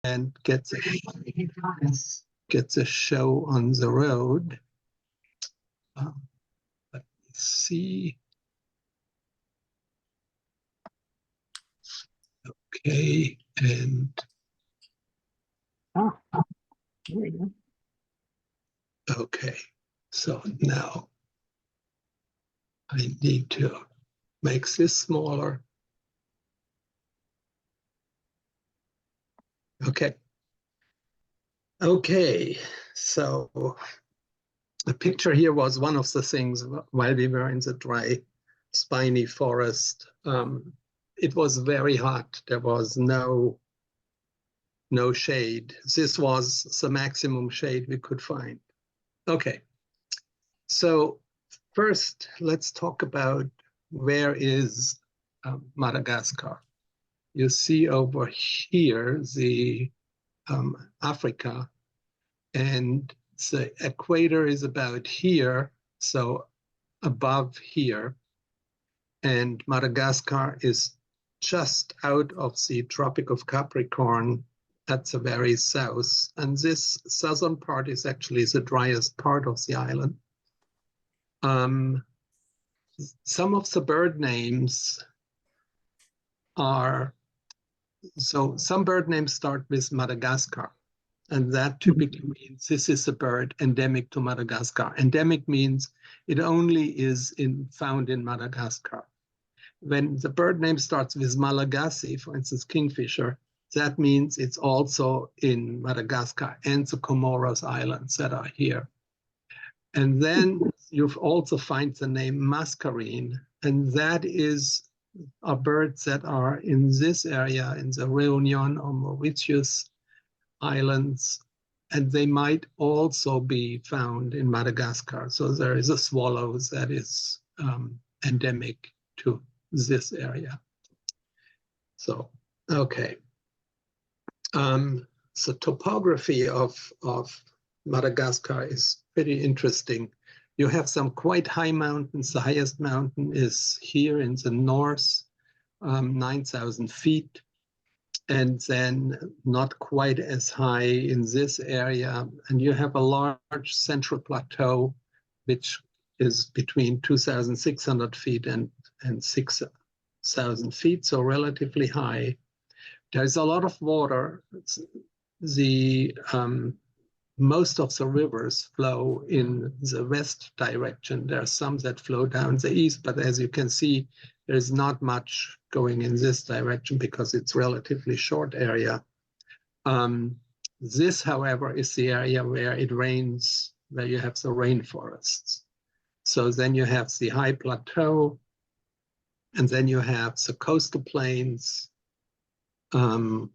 and gets a show on the road. Let me see. Okay, and there we go. Okay, so now I need to make this smaller. Okay. Okay, so the picture here was one of the things while we were in the dry, spiny forest. It was very hot. There was no shade. This was the maximum shade we could find. Okay, so first let's talk about where is Madagascar. You see over here the Africa, and the equator is about here, so above here, and Madagascar is just out of the Tropic of Capricorn at the very south, and this southern part is actually the driest part of the island. Some of the bird names are, so some bird names start with Madagascar, and that typically means this is a bird endemic to Madagascar. Endemic means it only is found in Madagascar. When the bird name starts with Malagasy, for instance, kingfisher, that means it's also in Madagascar and the Comoros Islands that are here. And then you also find the name mascarene, and that are birds that are in this area, in the Réunion or Mauritius Islands, and they might also be found in Madagascar. So there is a swallow that is endemic to this area. So, okay. So topography of Madagascar is pretty interesting. You have some quite high mountains. The highest mountain is here in the north, 9,000 feet. And then not quite as high in this area. And you have a large central plateau, which is between 2,600 feet and 6,000 feet, so relatively high. There's a lot of water. Most of the rivers flow in the west direction. There are some that flow down the east, but as you can see, there's not much going in this direction because it's a relatively short area. This, however, is the area where it rains, where you have the rainforests. So then you have the high plateau, and then you have the coastal plains, and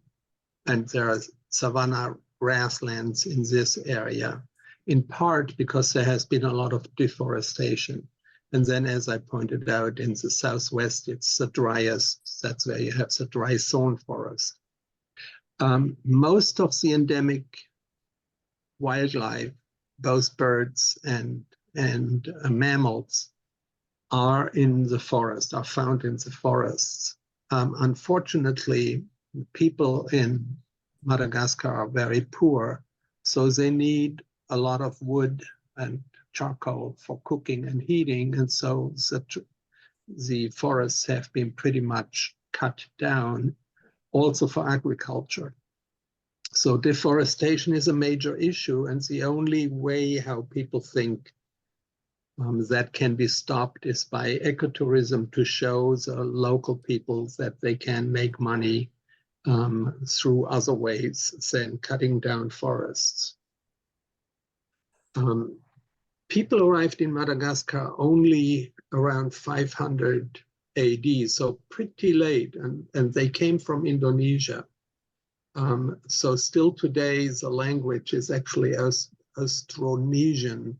there are savanna grasslands in this area, in part because there has been a lot of deforestation. And then, as I pointed out, in the southwest, it's the driest. That's where you have the dry thorn forest. Most of the endemic wildlife, both birds and mammals, are in the forest, are found in the forests. Unfortunately, people in Madagascar are very poor, so they need a lot of wood and charcoal for cooking and heating, and so the forests have been pretty much cut down, also for agriculture. So deforestation is a major issue, and the only way how people think that can be stopped is by ecotourism, to show the local people that they can make money through other ways than cutting down forests. People arrived in Madagascar only around 500 AD, so pretty late, and they came from Indonesia. So still today, the language is actually Austronesian,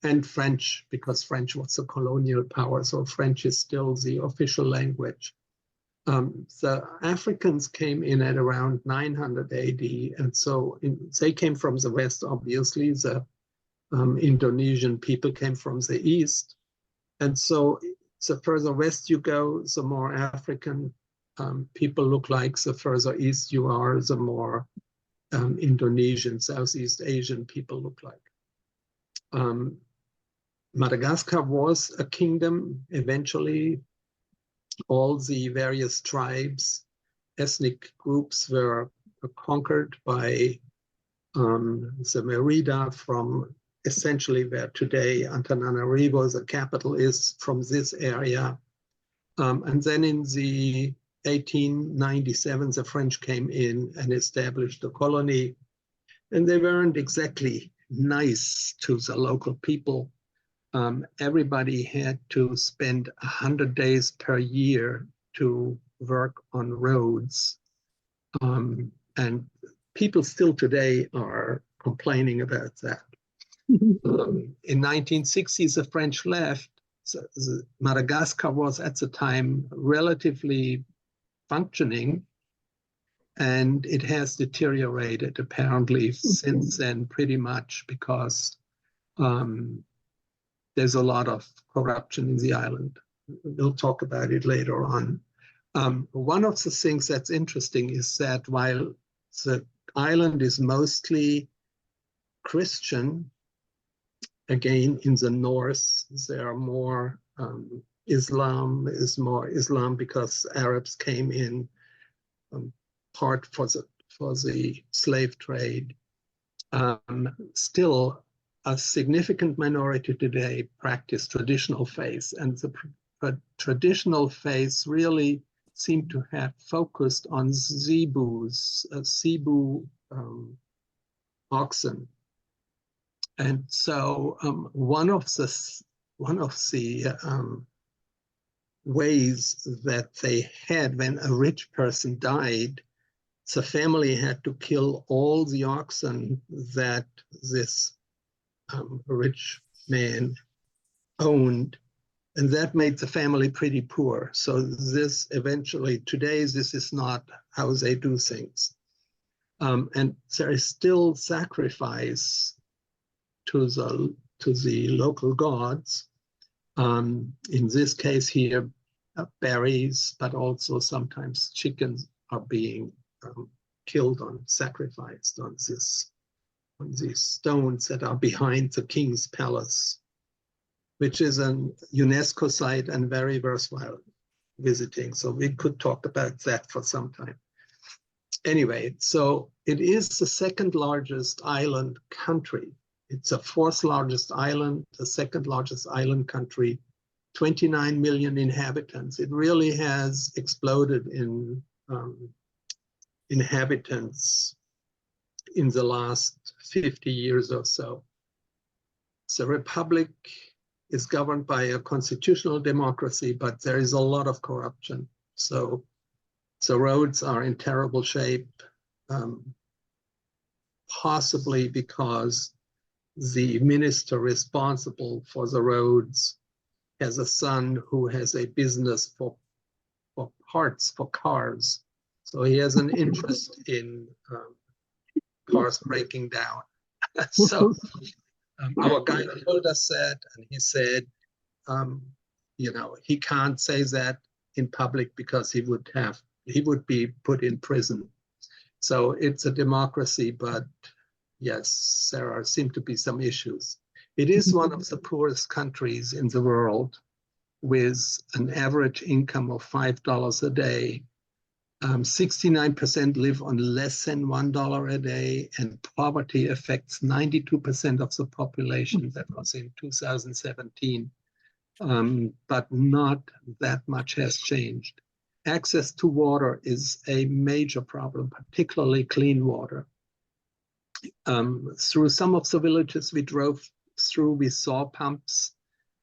and French, because French was a colonial power, so French is still the official language. The Africans came in at around 900 AD, and so they came from the west, obviously. The Indonesian people came from the east, and so the further west you go, the more African people look like. The further east you are, the more Indonesian, Southeast Asian people look like. Madagascar was a kingdom. Eventually, all the various tribes, ethnic groups were conquered by the Merida from essentially where today Antananarivo, the capital, is, from this area. And then in the 1897, the French came in and established a colony, and they weren't exactly nice to the local people. Everybody had to spend 100 days per year to work on roads. And people still today are complaining about that. In 1960s, the French left. So Madagascar was at the time relatively functioning, and it has deteriorated apparently since then pretty much because there's a lot of corruption in the island. We'll talk about it later on. One of the things that's interesting is that while the island is mostly Christian, again, in the north, there are more Islam because Arabs came in, part for the slave trade. Still, a significant minority today practice traditional faith, and the traditional faith really seem to have focused on zebus, Cebu oxen. And so one of the ways that they had when a rich person died, the family had to kill all the oxen that this rich man owned, and that made the family pretty poor. So this eventually, today, this is not how they do things. And there is still sacrifice to the local gods. In this case here, berries, but also sometimes chickens are being killed sacrificed on these stones that are behind the king's palace, which is a UNESCO site and very worthwhile visiting. So we could talk about that for some time. Anyway, so it is the second largest island country. It's the fourth largest island, the second largest island country, 29 million inhabitants. It really has exploded in inhabitants in the last 50 years or so. The republic is governed by a constitutional democracy, but there is a lot of corruption. So roads are in terrible shape, possibly because the minister responsible for the roads has a son who has a business for parts for cars. So he has an interest in cars breaking down. So our guide told us that, and he said, he can't say that in public because he would be put in prison. So it's a democracy, but yes, there seem to be some issues. It is one of the poorest countries in the world, with an average income of $5 a day. 69% live on less than $1 a day, and poverty affects 92% of the population. That was in 2017. But not that much has changed. Access to water is a major problem, particularly clean water. Through some of the villages we drove through, we saw pumps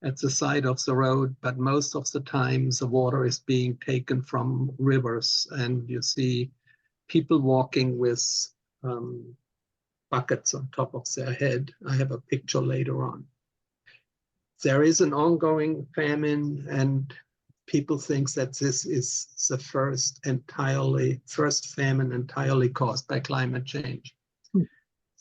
at the side of the road, but most of the time the water is being taken from rivers, and you see people walking with buckets on top of their head. I have a picture later on. There is an ongoing famine, and people think that this is the first famine entirely caused by climate change.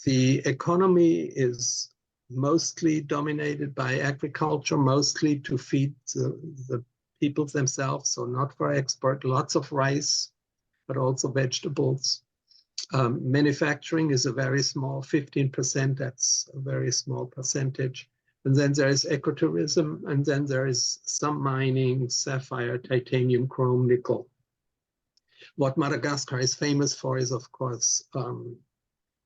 The economy is mostly dominated by agriculture, mostly to feed the peoples themselves, so not for export, lots of rice, but also vegetables. Manufacturing is a very small, 15%, that's a very small percentage. And then there is ecotourism, and then there is some mining, sapphire, titanium, chrome, nickel. What Madagascar is famous for is, of course,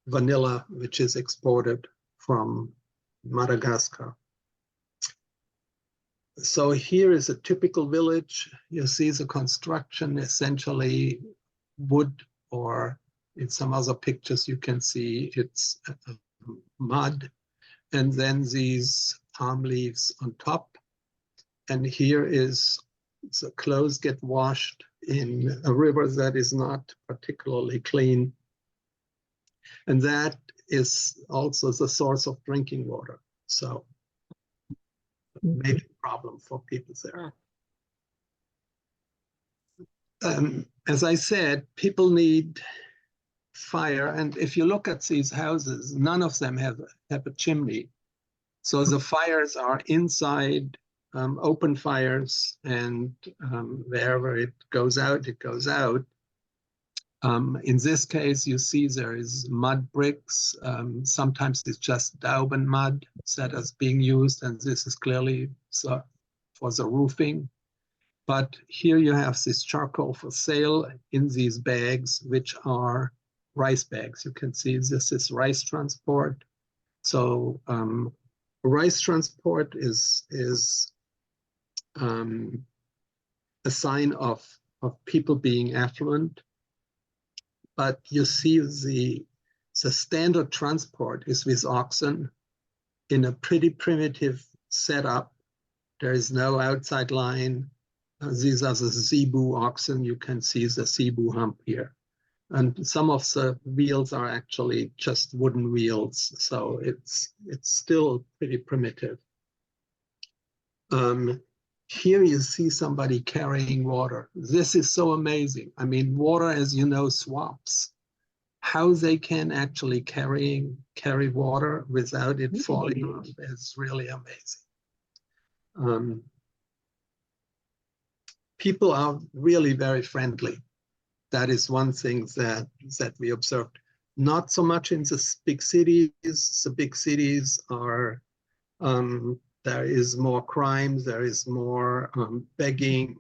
vanilla, which is exported from Madagascar. So here is a typical village. You see the construction, essentially wood, or in some other pictures you can see it's mud, and then these palm leaves on top. And here is the clothes get washed in a river that is not particularly clean. And that is also the source of drinking water. So major problem for people there. As I said, people need fire. And if you look at these houses, none of them have a chimney. So the fires are inside, open fires, and wherever it goes out, it goes out. In this case, you see there is mud bricks. Sometimes it's just Dauben mud that is being used, and this is clearly for the roofing. But here you have this charcoal for sale in these bags, which are rice bags. You can see this is rice transport. So rice transport is a sign of people being affluent. But you see the standard transport is with oxen in a pretty primitive setup. There is no outside line. These are the zebu oxen. You can see the zebu hump here. And some of the wheels are actually just wooden wheels. So it's still pretty primitive. Here you see somebody carrying water. This is so amazing. I mean, water, as you know, swaps. How they can actually carry water without it falling off is really amazing. People are really very friendly. That is one thing that we observed. Not so much in the big cities. The big cities are, there is more crime, there is more begging.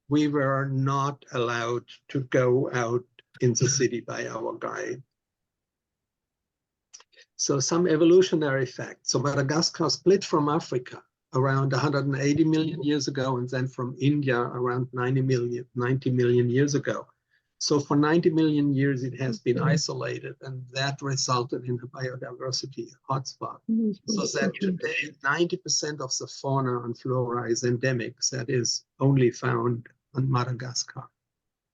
We were not allowed to go out in the city by our guide. So some evolutionary facts. So Madagascar split from Africa around 180 million years ago, and then from India around 90 million years ago. So for 90 million years, it has been isolated, and that resulted in a biodiversity hotspot. So that today, 90% of the fauna and flora is endemic, that is only found on Madagascar.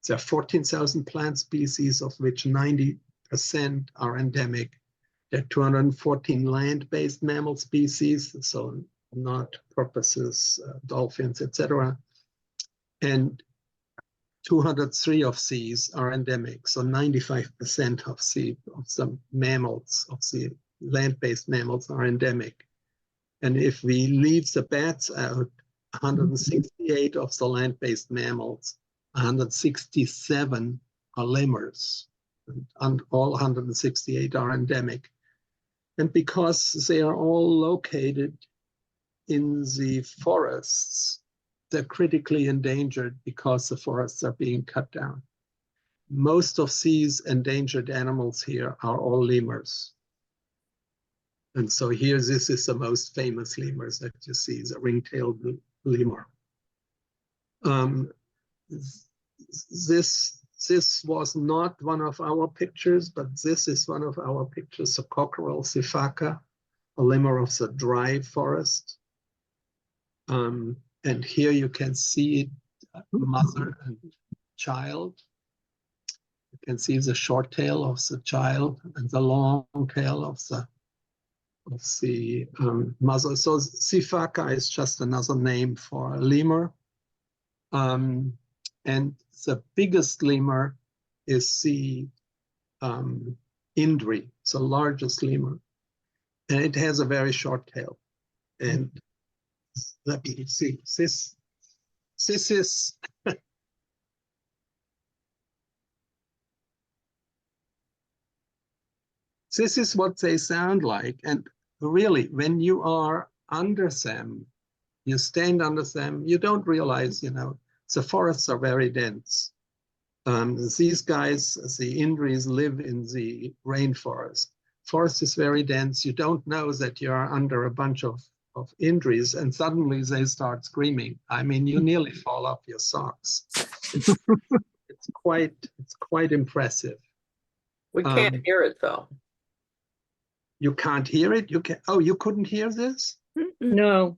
There are 14,000 plant species, of which 90% are endemic. There are 214 land-based mammal species, so not porpoises, dolphins, etc. And 203 of these are endemic, so 95% of the mammals, of the land-based mammals are endemic. And if we leave the bats out, 168 of the land-based mammals, 167 are lemurs, and all 168 are endemic. And because they are all located in the forests, they're critically endangered because the forests are being cut down. Most of these endangered animals here are all lemurs. And so here, this is the most famous lemur that you see, the ring-tailed lemur. This was not one of our pictures, but this is one of our pictures, the cockerel sifaka, a lemur of the dry forest. And here you can see it, mother and child. You can see the short tail of the child and the long tail of the mother. So sifaka is just another name for a lemur. And the biggest lemur is the Indri, it's the largest lemur. And it has a very short tail. And let me see, this This is this is what they sound like. And really, when you are under them, you stand under them, you don't realize, the forests are very dense. These guys, the Indris, live in the rainforest. Forest is very dense. You don't know that you are under a bunch of Indris, and suddenly they start screaming. I mean, you nearly fall off your socks. It's quite impressive. We can't hear it though. You can't hear it? You can. Oh, you couldn't hear this? No.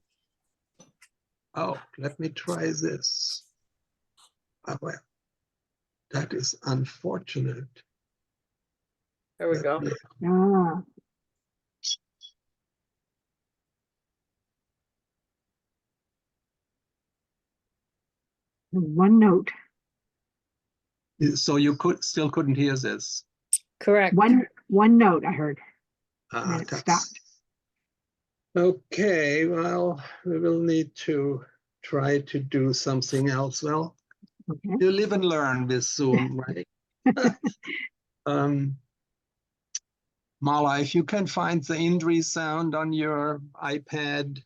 Oh, let me try this. Oh, well, that is unfortunate. There we go. Ah. One note. So you still couldn't hear this? Correct. One note I heard. And it stopped. Okay, well, we will need to try to do something else. Well, Okay. you live and learn with Zoom, right? Mala, if you can find the Indri sound on your iPad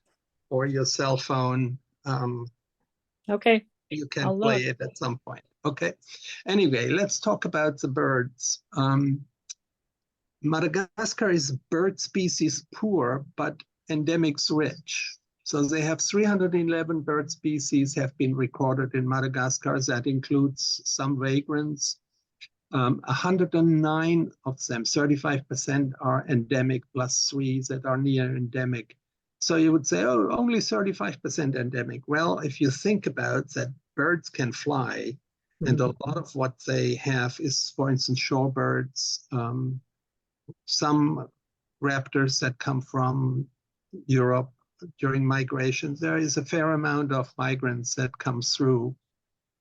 or your cell phone, Okay. you can play it at some point. Okay. Anyway, let's talk about the birds. Madagascar is bird species poor, but endemics rich. So they have 311 bird species have been recorded in Madagascar. That includes some vagrants. 109 of them, 35% are endemic, plus 3 that are near endemic. So you would say, oh, only 35% endemic. Well, if you think about that, birds can fly, and a lot of what they have is, for instance, shorebirds, some raptors that come from Europe during migration. There is a fair amount of migrants that come through.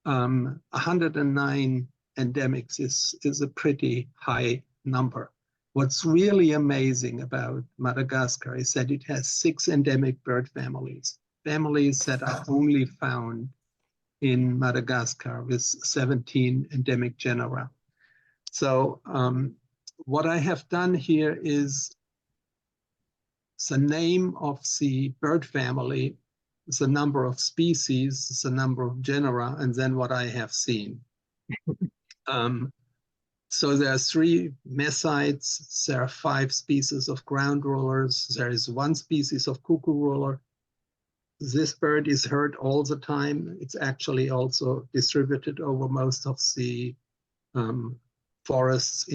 109 endemics is a pretty high number. What's really amazing about Madagascar is that it has 6 endemic bird families that are only found in Madagascar, with 17 endemic genera. So what I have done here is the name of the bird family, the number of species, the number of genera, and then what I have seen. So there are 3 mesites, there are 5 species of ground rollers, there is 1 species of cuckoo roller. This bird is heard all the time. It's actually also distributed over most of the forests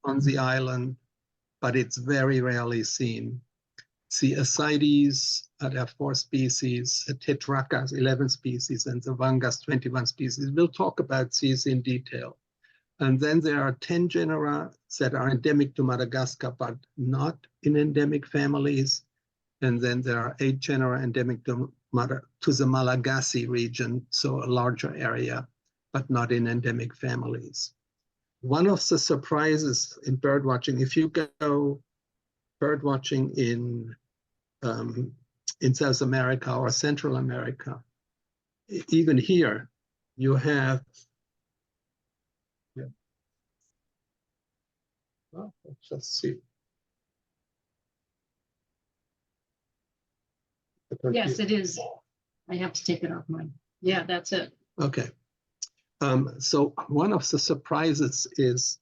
on the island, but it's very rarely seen. The ascides, there are 4 species, the tetracas, 11 species, and the vangas, 21 species. We'll talk about these in detail. And then there are 10 genera that are endemic to Madagascar, but not in endemic families. And then there are 8 genera endemic to the Malagasy region, so a larger area, but not in endemic families. One of the surprises in bird watching, if you go bird watching in South America or Central America, even here, you have, well, let's just see. Yes, it is. I have to take it off mine. Yeah, that's it. Okay. So one of the surprises is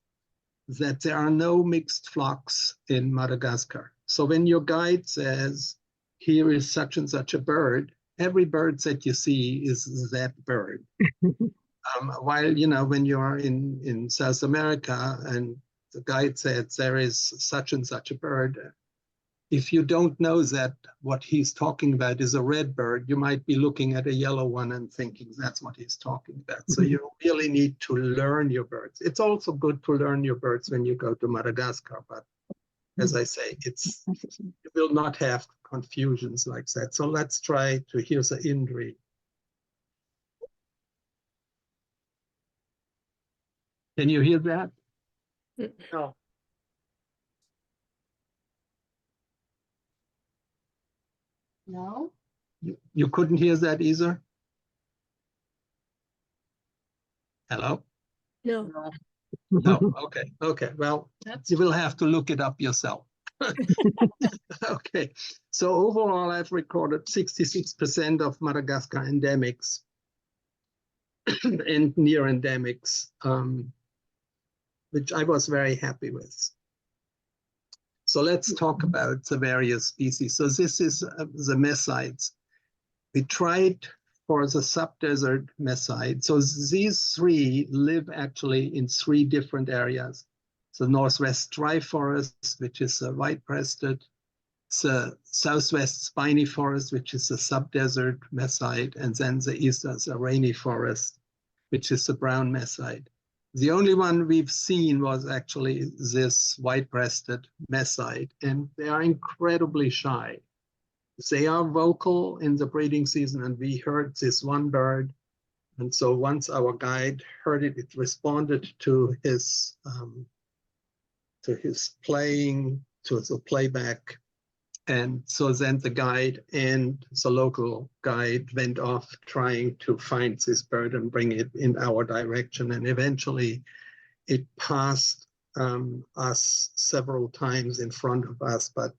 that there are no mixed flocks in Madagascar. So when your guide says, here is such and such a bird, every bird that you see is that bird. While, when you're in South America and the guide said there is such and such a bird, if you don't know that what he's talking about is a red bird, you might be looking at a yellow one and thinking that's what he's talking about. So you really need to learn your birds. It's also good to learn your birds when you go to Madagascar, but as I say, you will not have confusions like that. So let's try to hear the Indri. Can you hear that? No. No? You couldn't hear that either? Hello? No, No. No, okay, well, that's, you will have to look it up yourself. Okay, so overall, I've recorded 66% of Madagascar endemics and near endemics, which I was very happy with. So let's talk about the various species. So this is the mesites. We tried for the subdesert mesite. So these three live actually in three different areas. The northwest dry forest, which is the white-breasted, the southwest spiny forest, which is the subdesert mesite, and then the east is the rainy forest, which is the brown mesite. The only one we've seen was actually this white-breasted mesite, and they are incredibly shy. They are vocal in the breeding season, and we heard this one bird. And so once our guide heard it, it responded to his playing, to the playback. And so then the guide and the local guide went off trying to find this bird and bring it in our direction. And eventually it passed us several times in front of us, but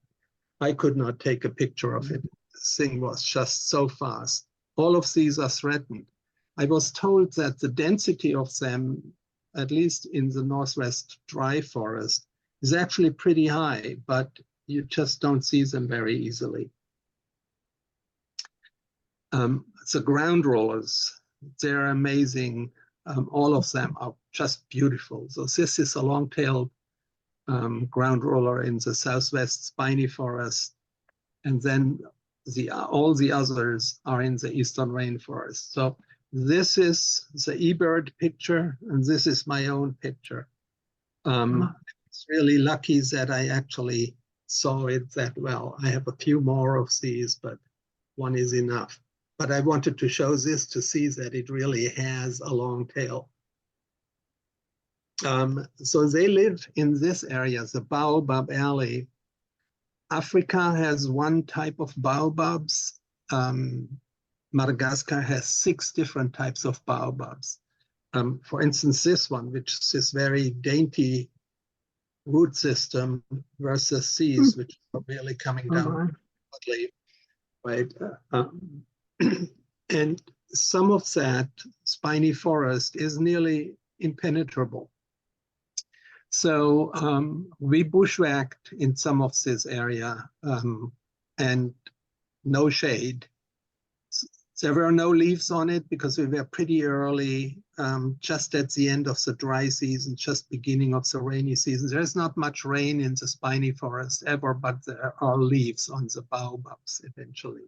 I could not take a picture of it. The thing was just so fast. All of these are threatened. I was told that the density of them, at least in the northwest dry forest, is actually pretty high, but you just don't see them very easily. The ground rollers, they're amazing. All of them are just beautiful. So this is a long-tailed ground roller in the southwest spiny forest. And then all the others are in the eastern rainforest. So this is the eBird picture, and this is my own picture. It's really lucky that I actually saw it that well. I have a few more of these, but one is enough. But I wanted to show this to see that it really has a long tail. So they live in this area, the Baobab Alley. Africa has one type of baobabs. Madagascar has 6 different types of baobabs. For instance, this one, which is this very dainty root system, versus these, which are really coming down quickly, right? And some of that spiny forest is nearly impenetrable. So we bushwhacked in some of this area and no shade. There were no leaves on it because we were pretty early, just at the end of the dry season, just beginning of the rainy season. There's not much rain in the spiny forest ever, but there are leaves on the baobabs eventually.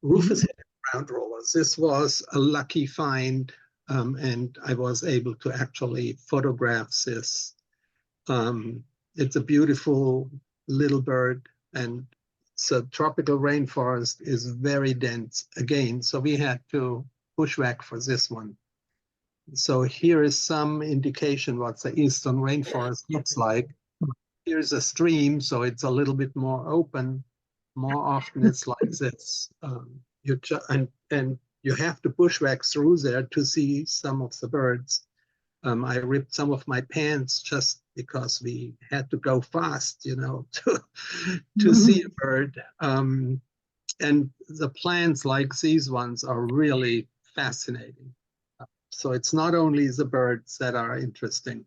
Rufous-headed ground rollers. This was a lucky find, and I was able to actually photograph this. It's a beautiful little bird, and the tropical rainforest is very dense again, so we had to bushwhack for this one. So here is some indication what the eastern rainforest looks like. Here's a stream, so it's a little bit more open. More often it's like this. And you have to bushwhack through there to see some of the birds. I ripped some of my pants just because we had to go fast, you know, to see a bird. And the plants like these ones are really fascinating. So it's not only the birds that are interesting.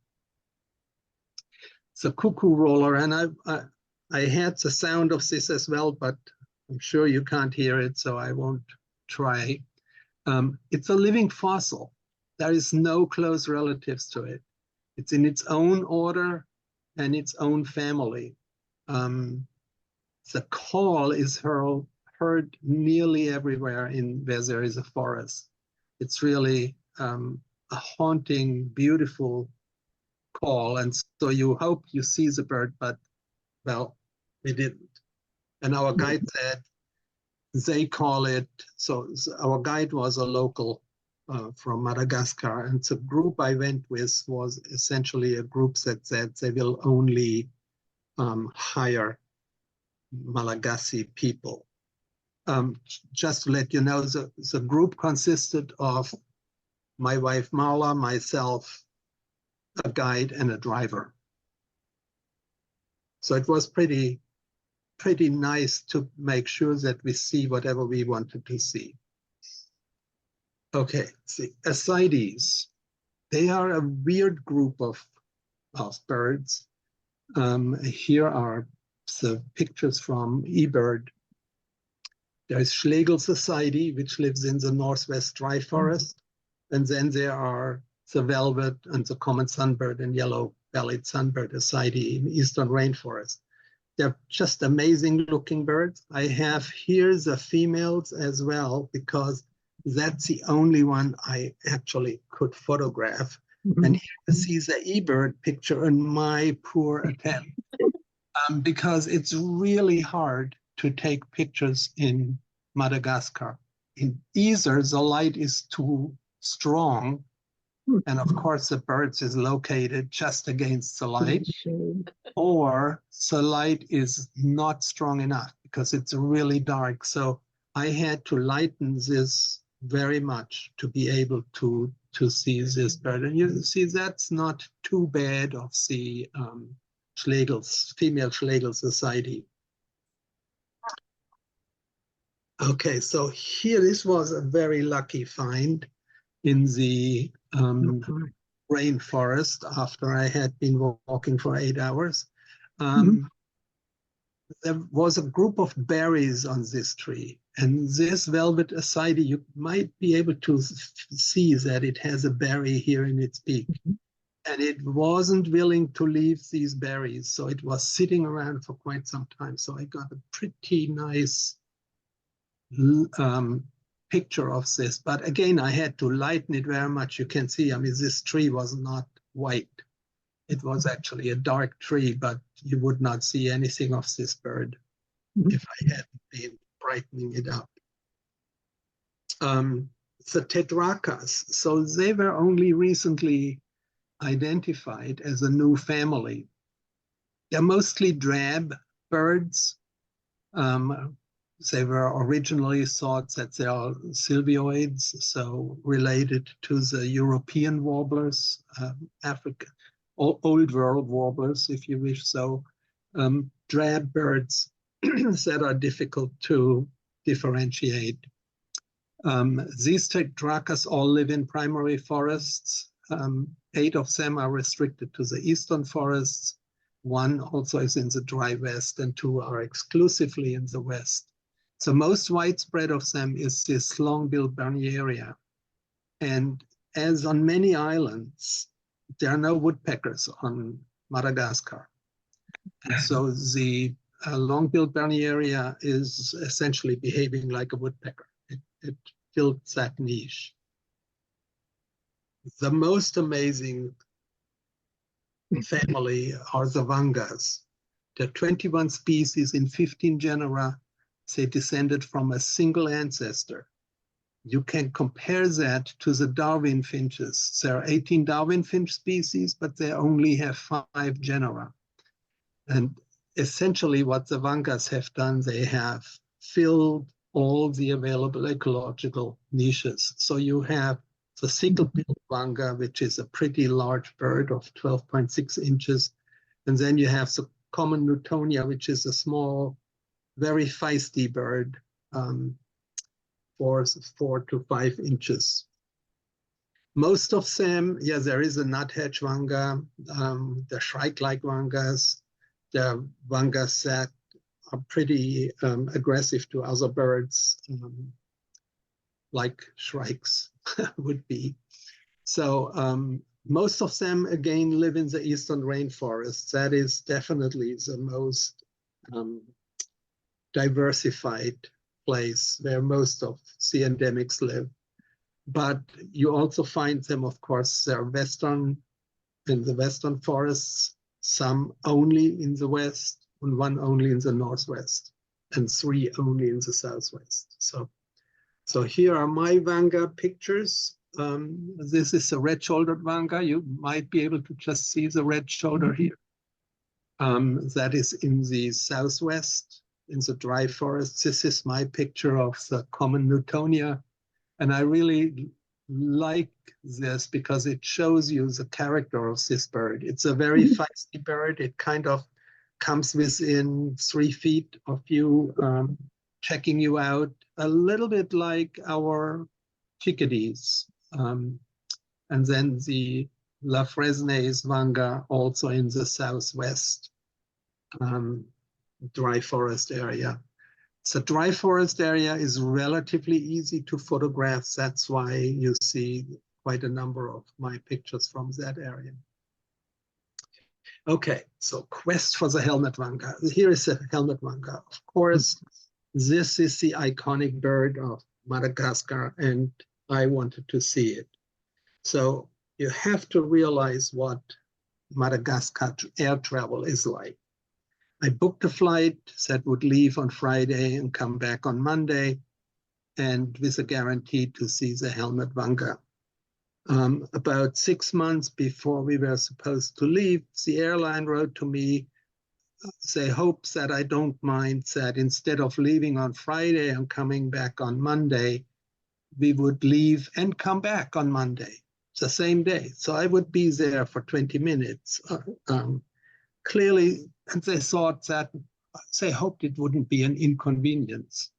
It's a cuckoo roller, and I had the sound of this as well, but I'm sure you can't hear it, so I won't try. It's a living fossil. There is no close relatives to it. It's in its own order and its own family. The call is heard nearly everywhere where there is a forest. It's really a haunting, beautiful call. And so you hope you see the bird, but well, we didn't. And our guide said they call it, so our guide was a local from Madagascar, and the group I went with was essentially a group that said they will only hire Malagasy people. Just to let you know, the group consisted of my wife Marla, myself, a guide, and a driver. So it was pretty nice to make sure that we see whatever we wanted to see. Okay, see, ascides. They are a weird group of birds. Here are the pictures from eBird. There is Schlegel's ascide, which lives in the northwest dry forest. And then there are the velvet and the common sunbird and yellow-bellied sunbird ascide in eastern rainforest. They're just amazing looking birds. I have here the females as well, because that's the only one I actually could photograph. And here you see the eBird picture in my poor attempt, because it's really hard to take pictures in Madagascar. Either the light is too strong, and of course the birds is located just against the light, or the light is not strong enough because it's really dark. So I had to lighten this very much to be able to see this bird. And you see that's not too bad of the female Schlegel's society. Okay, so here, this was a very lucky find in the rainforest after I had been walking for 8 hours. There was a group of berries on this tree, and this velvet ascide, you might be able to see that it has a berry here in its beak. And it wasn't willing to leave these berries, so it was sitting around for quite some time. So I got a pretty nice picture of this, but again, I had to lighten it very much. You can see, I mean, this tree was not white. It was actually a dark tree, but you would not see anything of this bird if I hadn't been brightening it up. The tetrachas, so they were only recently identified as a new family. They're mostly drab birds. They were originally thought that they are sylvioids, so related to the European warblers, Africa, old world warblers, if you wish. So drab birds that are difficult to differentiate. These tetrachas all live in primary forests. 8 of them are restricted to the eastern forests. 1 also is in the dry west, and 2 are exclusively in the west. So most widespread of them is this long-billed Berniaria. And as on many islands, there are no woodpeckers on Madagascar. And so the long-billed Berniaria is essentially behaving like a woodpecker. It filled that niche. The most amazing family are the vangas. There are 21 species in 15 genera. They descended from a single ancestor. You can compare that to the Darwin finches. There are 18 Darwin finch species, but they only have 5 genera. And essentially what the vangas have done, they have filled all the available ecological niches. So you have the single-billed vanga, which is a pretty large bird of 12.6 inches. And then you have the common Newtonia, which is a small, very feisty bird, 4 to 5 inches. Most of them, yeah, there is a nuthatch vanga, the shrike-like vangas, the vangas that are pretty aggressive to other birds, like shrikes would be. So most of them, again, live in the eastern rainforest. That is definitely the most diversified place where most of the endemics live. But you also find them, of course, they're in the western forests, some only in the west, and 1 only in the northwest, and 3 only in the southwest. So here are my vanga pictures. This is a red-shouldered vanga. You might be able to just see the red shoulder here. That is in the southwest, in the dry forest. This is my picture of the common Newtonia. And I really like this because it shows you the character of this bird. It's a very feisty bird. It kind of comes within 3 feet of you, checking you out, a little bit like our chickadees. And then the La Fresnay's Vanga, also in the southwest dry forest area. So dry forest area is relatively easy to photograph. That's why you see quite a number of my pictures from that area. Okay, so quest for the helmet vanga. Here is the helmet vanga. Of course, this is the iconic bird of Madagascar, and I wanted to see it. So you have to realize what Madagascar air travel is like. I booked a flight that would leave on Friday and come back on Monday, and with a guarantee to see the helmet vanga. About 6 months before we were supposed to leave, the airline wrote to me, they hope that I don't mind that instead of leaving on Friday and coming back on Monday, we would leave and come back on Monday, the same day. So I would be there for 20 minutes. Clearly, and they thought that, they hoped it wouldn't be an inconvenience.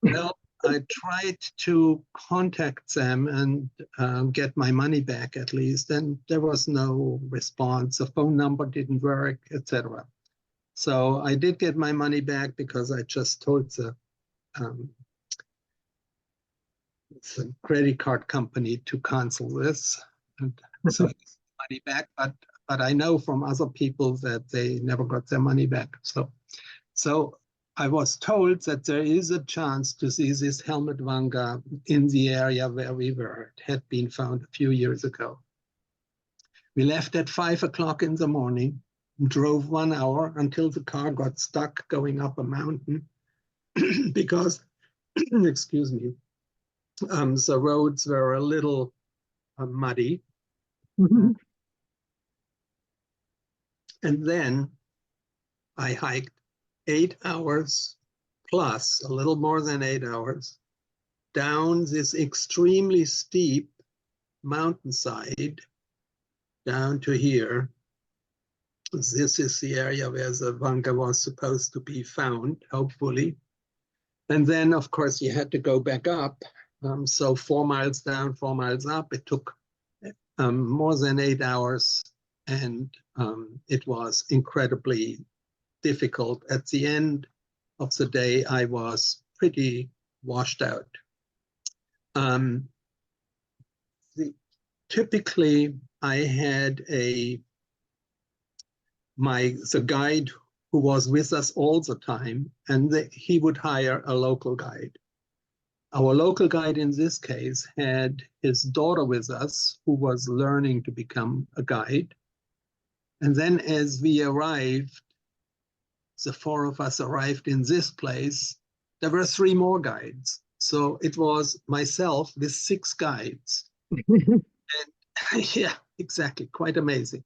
Well, I tried to contact them and get my money back at least, and there was no response. The phone number didn't work, etc. So I did get my money back because I just told the credit card company to cancel this, and so I got money back. But I know from other people that they never got their money back. So I was told that there is a chance to see this helmet vanga in the area where we were. It had been found a few years ago. We left at 5 o'clock in the morning, drove 1 hour until the car got stuck going up a mountain because, excuse me, the roads were a little muddy. And then I hiked 8 hours plus, a little more than 8 hours, down this extremely steep mountainside down to here. This is the area where the vanga was supposed to be found, hopefully. And then, of course, you had to go back up. So 4 miles down, 4 miles up. It took more than 8 hours, and it was incredibly difficult. At the end of the day, I was pretty washed out. Typically, I had the guide who was with us all the time, and he would hire a local guide. Our local guide in this case had his daughter with us, who was learning to become a guide. And then as we arrived, the 4 of us arrived in this place, there were 3 more guides. So it was myself with 6 guides. And yeah, exactly, quite amazing.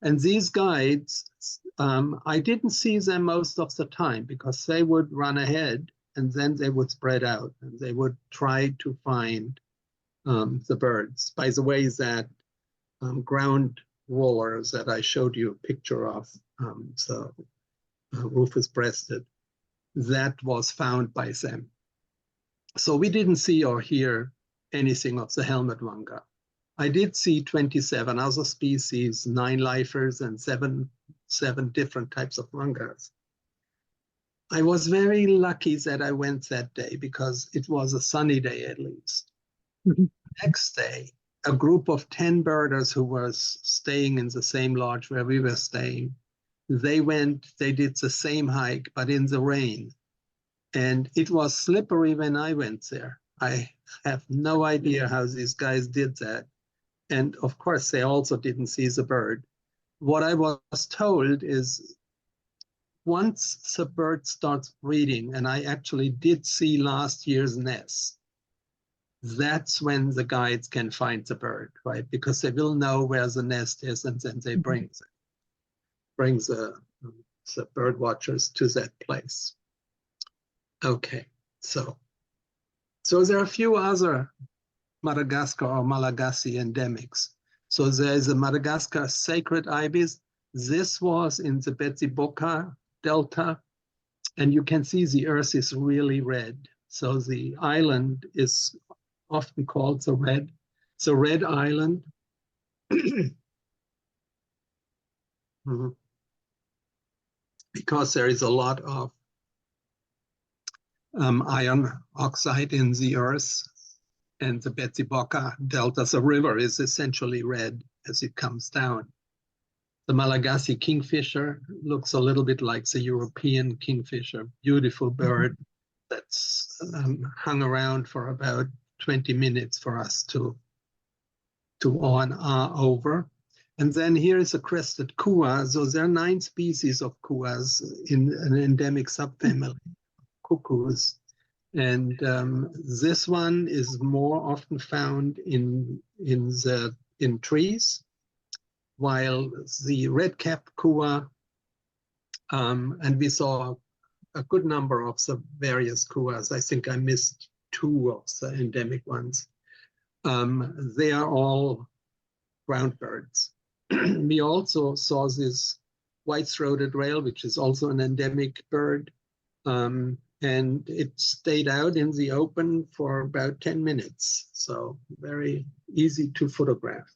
And these guides, I didn't see them most of the time because they would run ahead and then they would spread out and they would try to find the birds. By the way, that ground rollers that I showed you a picture of, rufous-breasted, that was found by them. So we didn't see or hear anything of the helmet vanga. I did see 27 other species, 9 lifers and seven different types of vangas. I was very lucky that I went that day because it was a sunny day at least. Next day, a group of 10 birders who was staying in the same lodge where we were staying, they did the same hike, but in the rain. And it was slippery when I went there. I have no idea how these guys did that. And of course, they also didn't see the bird. What I was told is once the bird starts breeding, and I actually did see last year's nest, that's when the guides can find the bird, right? Because they will know where the nest is, and then they bring the bird watchers to that place. Okay, so there are a few other Madagascar or Malagasy endemics. So there's a Madagascar sacred ibis. This was in the Betsiboka Delta, and you can see the earth is really red. So the island is often called the red island. Because there is a lot of iron oxide in the earth, and the Betsiboka Delta, the river, is essentially red as it comes down. The Malagasy kingfisher looks a little bit like the European kingfisher, beautiful bird that's hung around for about 20 minutes for us to on over. And then here is a crested kua. So there are 9 species of kuas in an endemic subfamily, cuckoos. And this one is more often found in trees, while the red-capped kua, and we saw a good number of the various kuas. I think I missed 2 of the endemic ones. They are all ground birds. We also saw this white-throated rail, which is also an endemic bird. And it stayed out in the open for about 10 minutes. So very easy to photograph.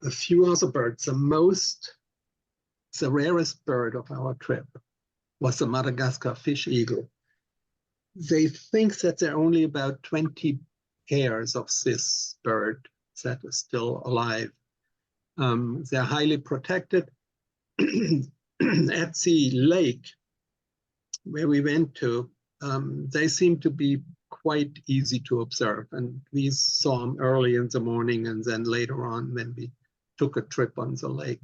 A few other birds. The rarest bird of our trip was the Madagascar fish eagle. They think that there are only about 20 pairs of this bird that are still alive. They're highly protected. At the lake where we went to, they seem to be quite easy to observe. And we saw them early in the morning and then later on when we took a trip on the lake.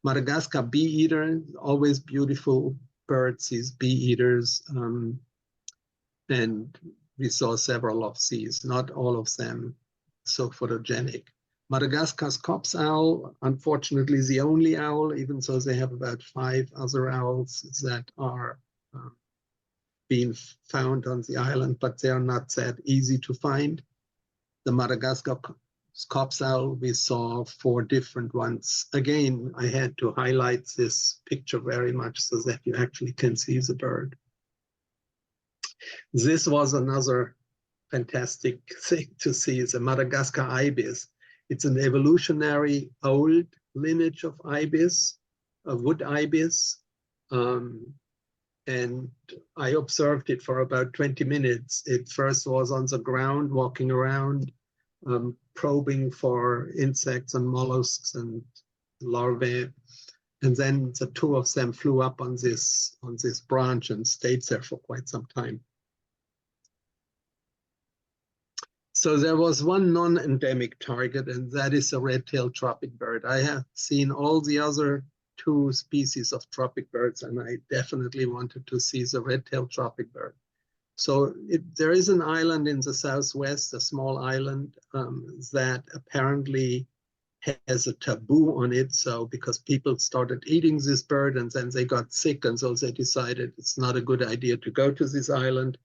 Madagascar bee eater, always beautiful birds, these bee eaters. And we saw several of these, not all of them so photogenic. Madagascar's copse owl, unfortunately, is the only owl, even though they have about 5 other owls that are being found on the island, but they are not that easy to find. The Madagascar copse owl, we saw 4 different ones. Again, I had to highlight this picture very much so that you actually can see the bird. This was another fantastic thing to see, the Madagascar ibis. It's an evolutionary old lineage of ibis, a wood ibis. And I observed it for about 20 minutes. It first was on the ground, walking around, probing for insects and mollusks and larvae. And then the 2 of them flew up on this branch and stayed there for quite some time. So there was one non-endemic target, and that is a red-tailed tropic bird. I have seen all the other 2 species of tropic birds, and I definitely wanted to see the red-tailed tropic bird. So there is an island in the southwest, a small island that apparently has a taboo on it. So because people started eating this bird and then they got sick, and so they decided it's not a good idea to go to this island,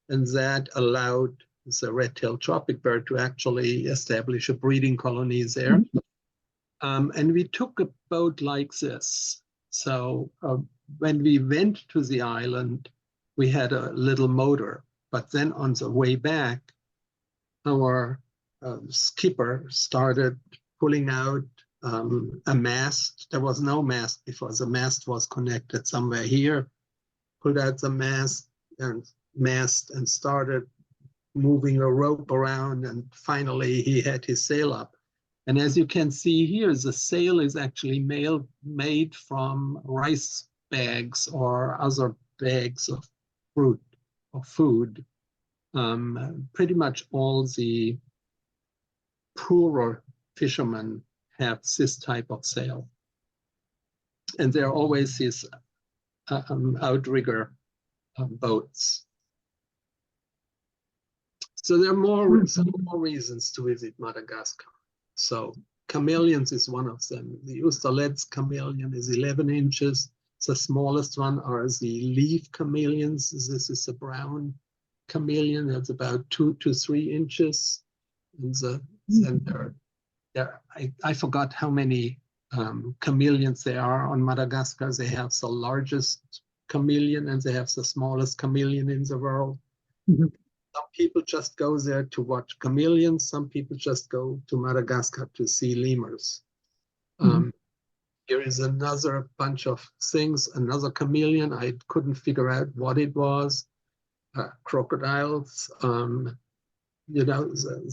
and that allowed the red-tailed tropic bird to actually establish a breeding colony there. And we took a boat like this. So when we went to the island, we had a little motor, but then on the way back, our skipper started pulling out a mast. There was no mast before. The mast was connected somewhere here, pulled out the mast and started moving a rope around, and finally he had his sail up. And as you can see here, the sail is actually made from rice bags or other bags of fruit or food. Pretty much all the poorer fishermen have this type of sail. And there are always these outrigger boats. So there are some more reasons to visit Madagascar. So chameleons is one of them. The Ustaled's chameleon is 11 inches. The smallest one are the leaf chameleons. This is a brown chameleon that's about 2 to 3 inches. And then I forgot how many chameleons there are on Madagascar. They have the largest chameleon and they have the smallest chameleon in the world. Mhm. Some people just go there to watch chameleons. Some people just go to Madagascar to see lemurs. Here is another bunch of things, another chameleon. I couldn't figure out what it was. Crocodiles. You know,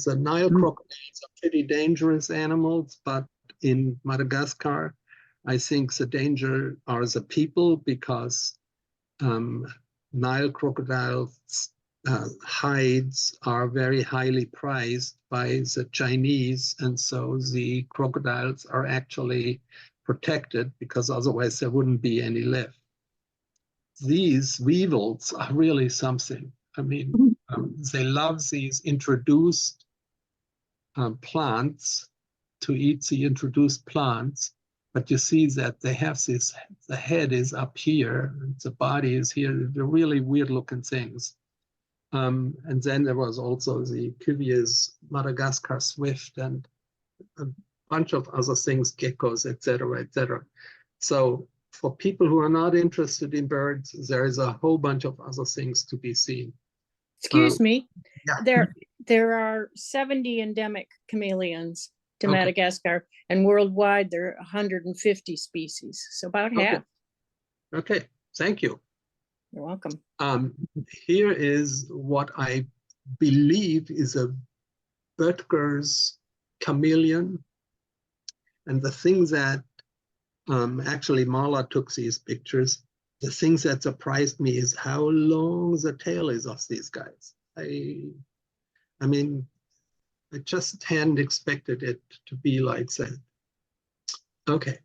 the Nile crocodiles are pretty dangerous animals, but in Madagascar, I think the danger are the people because Nile crocodiles hides are very highly prized by the Chinese, and so the crocodiles are actually protected because otherwise there wouldn't be any left. These weevils are really something. I mean, they love these introduced plants, to eat the introduced plants, but you see that they have this, the head is up here, the body is here. They're really weird looking things. And then there was also the Cuvier's Madagascar swift and a bunch of other things, geckos, etc., etc. So for people who are not interested in birds, there is a whole bunch of other things to be seen. Excuse me, Yeah. there are 70 endemic chameleons to Okay. Madagascar, and worldwide there are 150 species, so about Okay. half. Okay, thank you. You're welcome. Here is what I believe is a Böttger's chameleon. And the thing that actually Marla took these pictures, the things that surprised me is how long the tail is of these guys. I mean, I just hadn't expected it to be like that. Okay,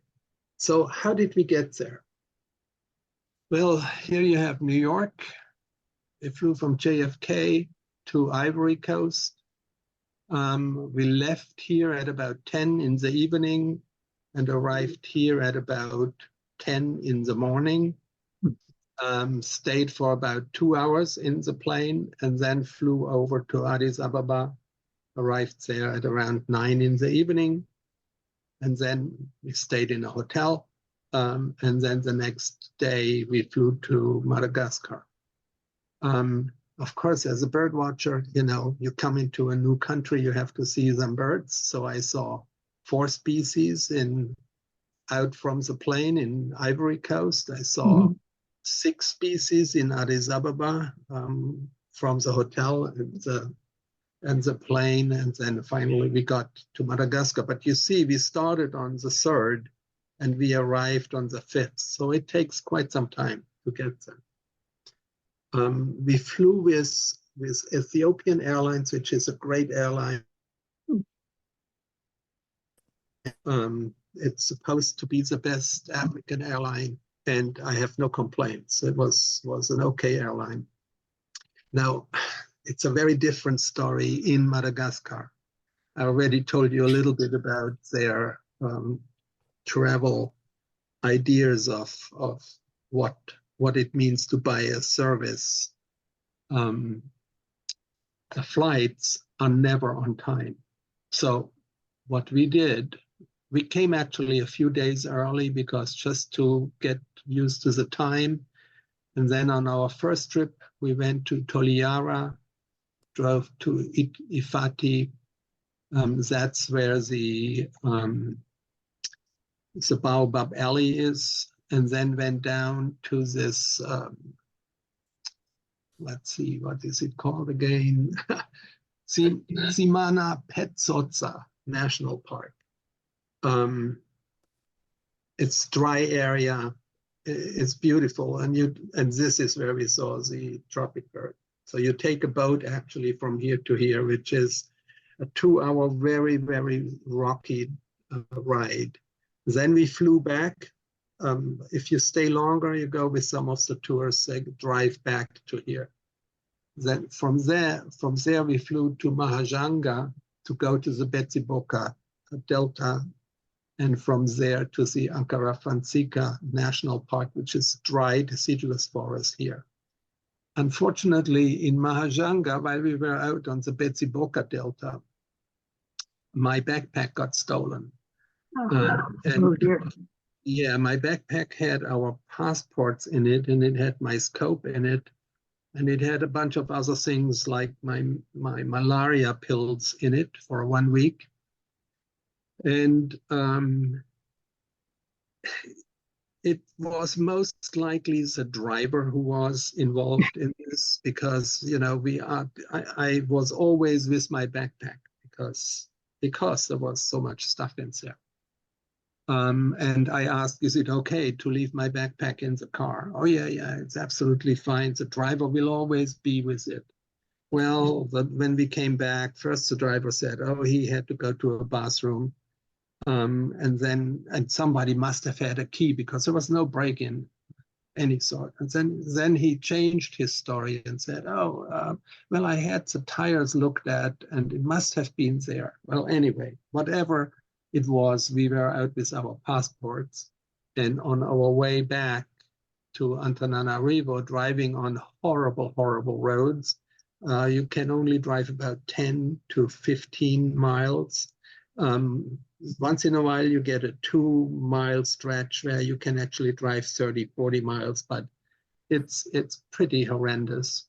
so how did we get there? Well, here you have New York. They flew from JFK to Ivory Coast. We left here at about 10 in the evening and arrived here at about 10 in the morning. Stayed for about 2 hours in the plane and then flew over to Addis Ababa, arrived there at around 9 in the evening. And then we stayed in a hotel. And then the next day we flew to Madagascar. Of course, as a bird watcher, you know, you come into a new country, you have to see some birds. So I saw 4 species out from the plane in Ivory Coast. I saw 6 species in Addis Ababa from the hotel and the plane. And then finally we got to Madagascar. But you see, we started on the 3rd and we arrived on the 5th. So it takes quite some time to get there. We flew with Ethiopian Airlines, which is a great airline. It's supposed to be the best African airline, and I have no complaints. It was an okay airline. Now, it's a very different story in Madagascar. I already told you a little bit about their travel ideas of what it means to buy a service. The flights are never on time. So what we did, we came actually a few days early because just to get used to the time. And then on our first trip, we went to Toliara, drove to Ifati. That's where the Baobab Alley is, and then went down to this, let's see, what is it called again? Simana Petsotsa National Park. It's dry area, it's beautiful, and this is where we saw the tropic bird. So you take a boat actually from here to here, which is a 2-hour very, very rocky ride. Then we flew back. If you stay longer, you go with some of the tourists, they drive back to here. Then from there we flew to Mahajanga to go to the Betsiboka Delta, and from there to the Ankara-Fantsika National Park, which is dry deciduous forest here. unfortunately, in Mahajanga, while we were out on the Betsiboka Delta, my backpack got stolen. Oh, And dear. yeah, my backpack had our passports in it, and it had my scope in it, and it had a bunch of other things like my malaria pills in it for 1 week. And it was most likely the driver who was involved in this, because I was always with my backpack because there was so much stuff in there. And I asked, is it okay to leave my backpack in the car? Oh yeah, it's absolutely fine. The driver will always be with it. Well, when we came back, first the driver said, oh, he had to go to a bathroom. And somebody must have had a key because there was no break-in any sort. And then he changed his story and said, well, I had the tires looked at and it must have been there. Well, anyway, whatever it was, we were out with our passports, and on our way back to Antananarivo, driving on horrible, horrible roads. You can only drive about 10 to 15 miles. Once in a while, you get a 2-mile stretch where you can actually drive 30, 40 miles, but it's pretty horrendous.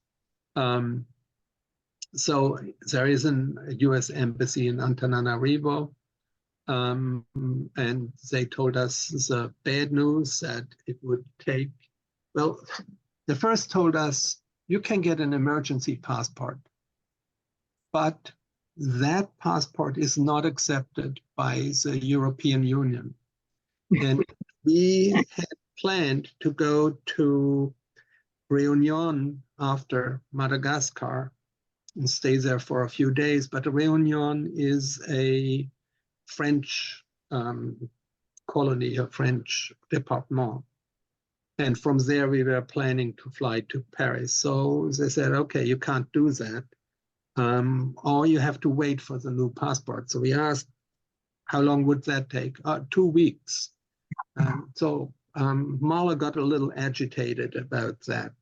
So there is a US embassy in Antananarivo, and they told us the bad news that it would take, well, they first told us you can get an emergency passport, but that passport is not accepted by the European Union. And we had planned to go to Réunion after Madagascar and stay there for a few days, but Réunion is a French colony, a French department. And from there, we were planning to fly to Paris. So they said, okay, you can't do that. Or you have to wait for the new passport. So we asked, how long would that take? 2 weeks. So Mala got a little agitated about that.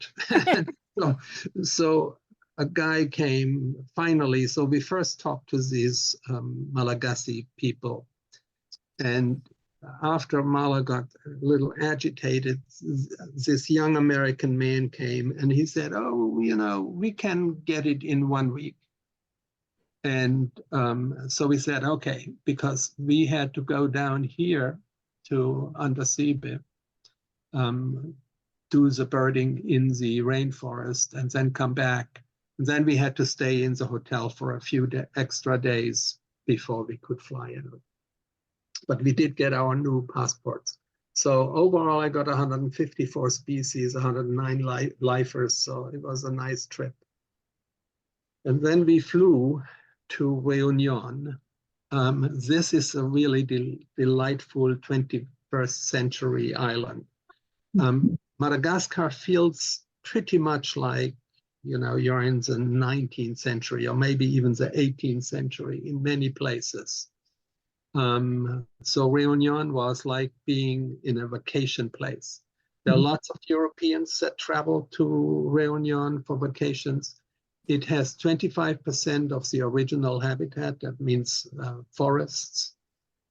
so a guy came finally. So we first talked to these Malagasy people. And after Mala got a little agitated, this young American man came and he said, oh, we can get it in 1 week. And so we said, okay, because we had to go down here to Andasibe, do the birding in the rainforest, and then come back. And then we had to stay in the hotel for a few extra days before we could fly out. But we did get our new passports. So overall, I got 154 species, 109 lifers. So it was a nice trip. And then we flew to Réunion. This is a really delightful 21st century island. Madagascar feels pretty much like, you're in the 19th century or maybe even the 18th century in many places. So Réunion was like being in a vacation place. There are lots of Europeans that travel to Réunion for vacations. It has 25% of the original habitat. That means forests.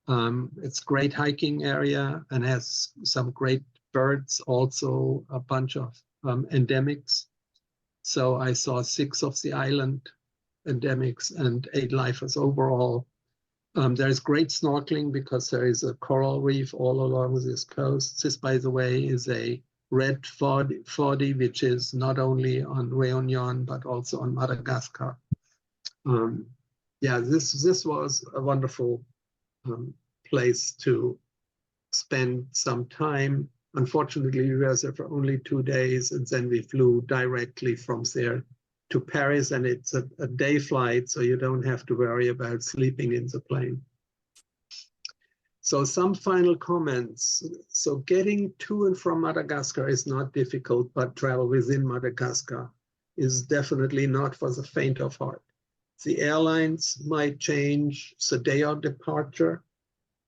It's a great hiking area and has some great birds, also a bunch of endemics. So I saw 6 of the island endemics and 8 lifers overall. There is great snorkeling because there is a coral reef all along this coast. This, by the way, is a red 40, which is not only on Réunion, but also on Madagascar. This was a wonderful place to spend some time. Unfortunately, we were there for only 2 days, and then we flew directly from there to Paris, and it's a day flight, so you don't have to worry about sleeping in the plane. So some final comments. So getting to and from Madagascar is not difficult, but travel within Madagascar is definitely not for the faint of heart. The airlines might change the day of departure.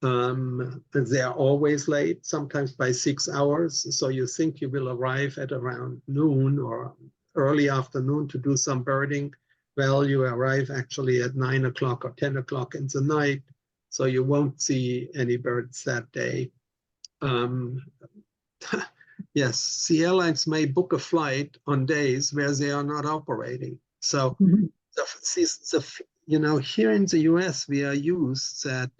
They are always late, sometimes by 6 hours. So you think you will arrive at around noon or early afternoon to do some birding. Well, you arrive actually at 9 o'clock or 10 o'clock in the night, so you won't see any birds that day. Yes, the airlines may book a flight on days where they are not operating. So, Mhm. here in the US, we are used that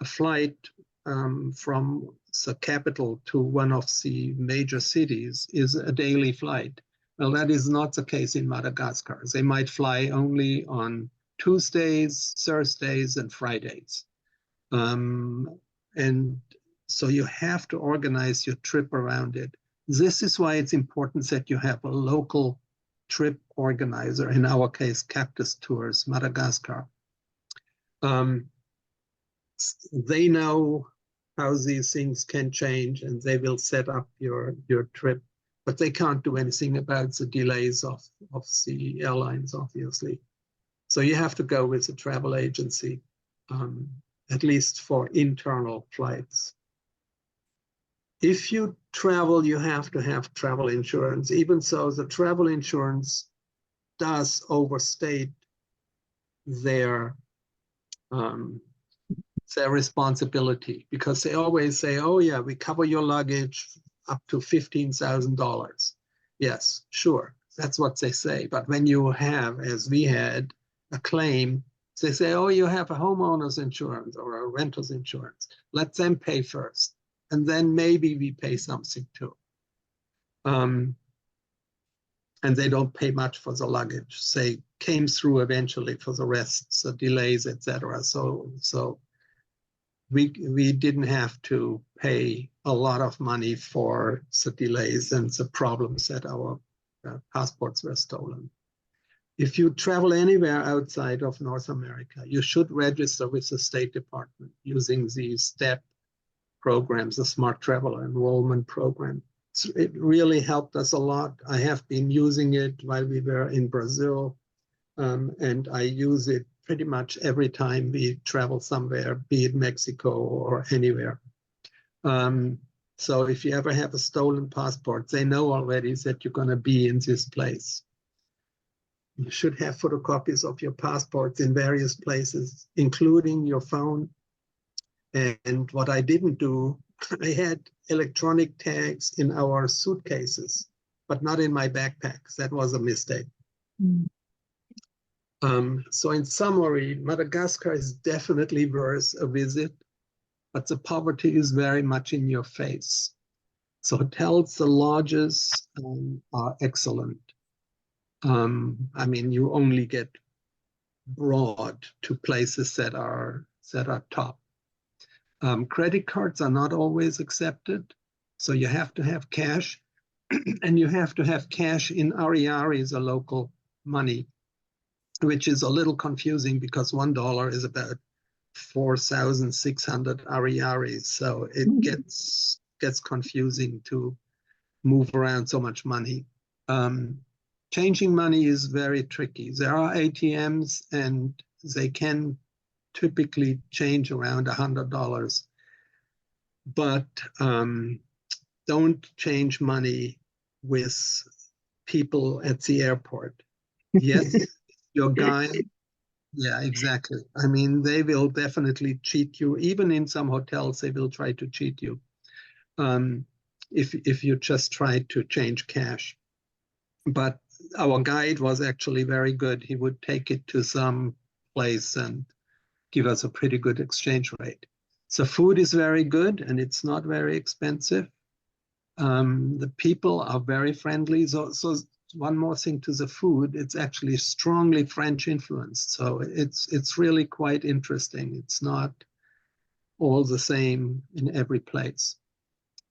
a flight from the capital to one of the major cities is a daily flight. Well, that is not the case in Madagascar. They might fly only on Tuesdays, Thursdays, and Fridays. And so you have to organize your trip around it. This is why it's important that you have a local trip organizer, in our case, Cactus Tours, Madagascar. They know how these things can change, and they will set up your trip, but they can't do anything about the delays of the airlines, obviously. So you have to go with a travel agency, at least for internal flights. If you travel, you have to have travel insurance, even so the travel insurance does overstate their responsibility, because they always say, oh yeah, we cover your luggage up to $15,000. Yes, sure, that's what they say. But when you have, as we had, a claim, they say, oh, you have a homeowner's insurance or a renter's insurance. Let them pay first, and then maybe we pay something too. And they don't pay much for the luggage. They came through eventually for the rest, the delays, etc. So we didn't have to pay a lot of money for the delays and the problems that our passports were stolen. If you travel anywhere outside of North America, you should register with the State Department using the STEP programs, the Smart Traveler Enrollment Program. So it really helped us a lot. I have been using it while we were in Brazil, and I use it pretty much every time we travel somewhere, be it Mexico or anywhere. So if you ever have a stolen passport, they know already that you're going to be in this place. You should have photocopies of your passports in various places, including your phone. And what I didn't do, I had electronic tags in our suitcases, but not in my backpacks. That was a mistake. Mm. So in summary, Madagascar is definitely worth a visit, but the poverty is very much in your face. So hotels, the lodges are excellent. I mean, you only get brought to places that are top. Credit cards are not always accepted, so you have to have cash, and you have to have cash in ariary, the local money, which is a little confusing because $1 is about 4,600 ariaries, so it gets confusing to move around so much money. Changing money is very tricky. There are ATMs, and they can typically change around $100, but don't change money with people at the airport. Yes, your guide. Yeah, exactly. I mean, they will definitely cheat you. Even in some hotels, they will try to cheat you if you just try to change cash. But our guide was actually very good. He would take it to some place and give us a pretty good exchange rate. So food is very good, and it's not very expensive. The people are very friendly. So one more thing to the food, it's actually strongly French influenced. So it's really quite interesting. It's not all the same in every place.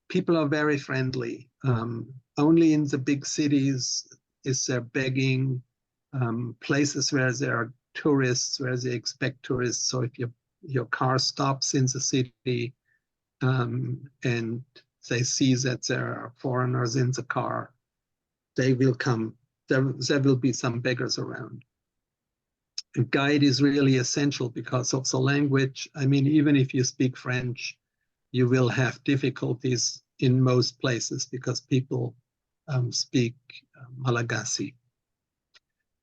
People are very friendly. Only in the big cities is there begging, places where there are tourists, where they expect tourists. So if your car stops in the city and they see that there are foreigners in the car, they will come. There will be some beggars around. A guide is really essential because of the language. I mean, even if you speak French, you will have difficulties in most places because people speak Malagasy.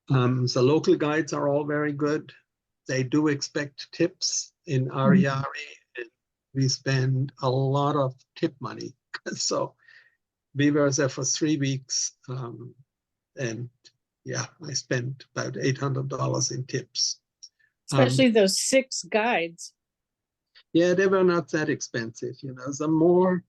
The local guides are all very good. They do expect tips in Ariari. And we spend a lot of tip money. So we were there for 3 weeks. And yeah, I spent about $800 in tips. Especially those 6 guides. Yeah, they were not that expensive, you know. Some more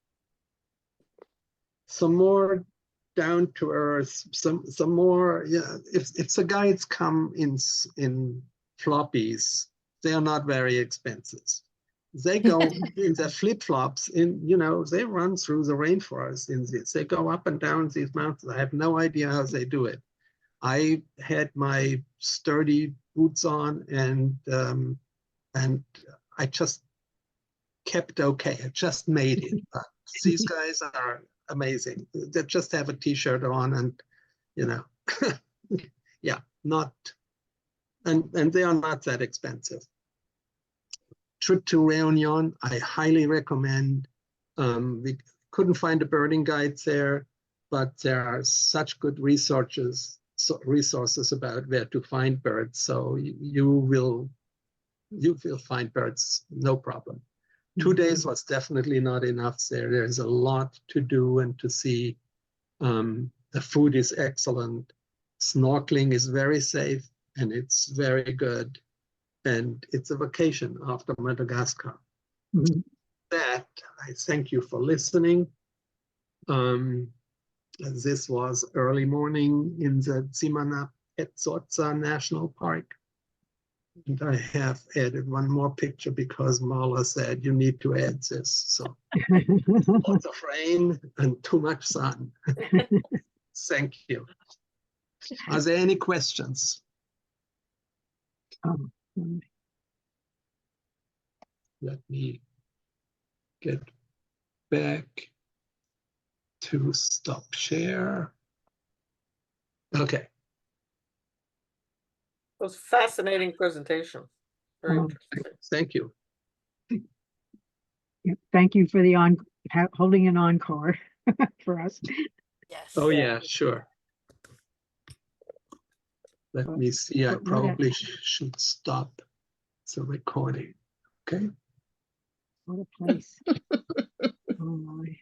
down to earth, some more. Yeah, if the guides come in floppies, they are not very expensive. They go in their flip flops. You know, they run through the rainforest in this. They go up and down these mountains. I have no idea how they do it. I had my sturdy boots on, and I just kept okay. I just made it. But these guys are amazing. They just have a t-shirt on, and you know, yeah, and they are not that expensive. Trip to Réunion, I highly recommend. We couldn't find the birding guides there, but there are such good resources about where to find birds. So you will find birds, no problem. 2 days was definitely not enough there. There's a lot to do and to see. The food is excellent. Snorkeling is very safe and it's very good. And it's a vacation after Madagascar. That, I thank you for listening. This was early morning in the Tsimana Etsotsa National Park. And I have added one more picture because Marla said you need to add this. So lots of rain and too much sun. Thank you. Are there any questions? Let me get back to stop share. Okay. It was a fascinating presentation. Very interesting. Thank you. Thank you for the holding an encore for us. Yes. Oh yeah, sure. Let me see. I probably should stop the recording. Okay. What a place. Oh my.